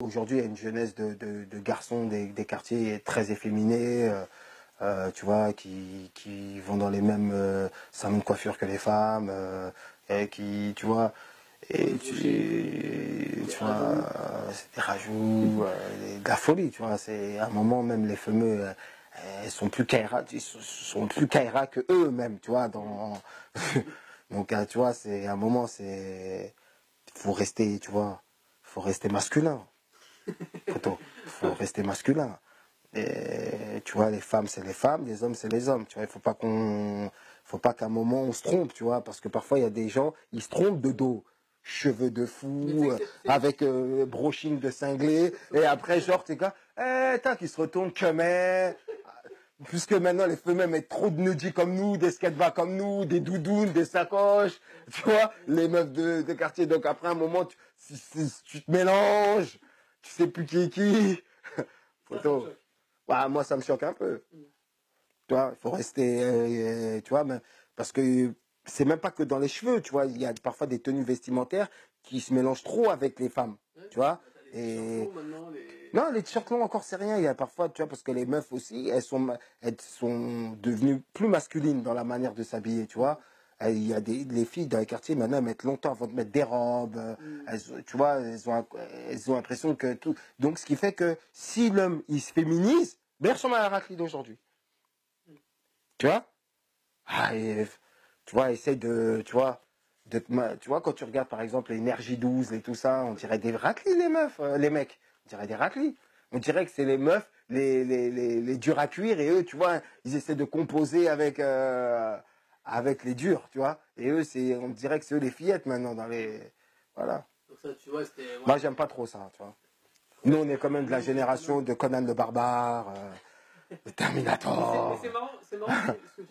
Aujourd'hui, il y a une jeunesse de garçons des quartiers très efféminés, tu vois, qui vont dans les mêmes salons de coiffure que les femmes, et qui, tu vois, tu vois, c'est des rajouts, de la folie, tu vois. C'est à un moment même les fameux, ils sont plus Kaira que eux-mêmes, tu vois. Donc, tu vois, c'est à un moment, faut rester, tu vois, faut rester masculin. Faut rester masculin. Et tu vois, les femmes, c'est les femmes, les hommes, c'est les hommes. Tu vois, faut pas qu'à un moment on se trompe, tu vois, parce que parfois il y a des gens, ils se trompent de dos. Cheveux de fou, avec brochine de cinglé, et après, genre, t'es gars, tac, ils se retournent comme puisque maintenant les femmes mettent trop de nudis comme nous, des skatebags comme nous, des doudounes, des sacoches, tu vois, les meufs de quartier. Donc après un moment, tu te mélanges, tu sais plus qui est qui. Photo. Bah, moi, ça me choque un peu. Tu vois, il faut rester, tu vois, mais, parce que c'est même pas que dans les cheveux, tu vois, il y a parfois des tenues vestimentaires qui se mélangent trop avec les femmes, tu vois. Et non, les t-shirts longs encore c'est rien. Il y a parfois, tu vois, parce que les meufs aussi, elles sont devenues plus masculines dans la manière de s'habiller, tu vois. Il y a les filles dans les quartiers maintenant elles mettent longtemps avant de mettre des robes. Tu vois, elles ont l'impression que tout. Donc ce qui fait que si l'homme il se féminise, ben il ressemble à la raclée d'aujourd'hui. Tu vois? Tu vois, essaye de, tu vois, tu vois, quand tu regardes par exemple les Énergie 12 et tout ça, on dirait des raclis les meufs, les mecs. On dirait des raclis. On dirait que c'est les meufs, les durs à cuire et eux, tu vois, ils essaient de composer avec les durs, tu vois. Et eux, on dirait que c'est eux les fillettes maintenant dans les, voilà. Donc ça, tu vois, c'était... Moi, j'aime pas trop ça, tu vois. Nous, on est quand même de la génération de Conan le Barbare, de Terminator. Mais c'est marrant ce que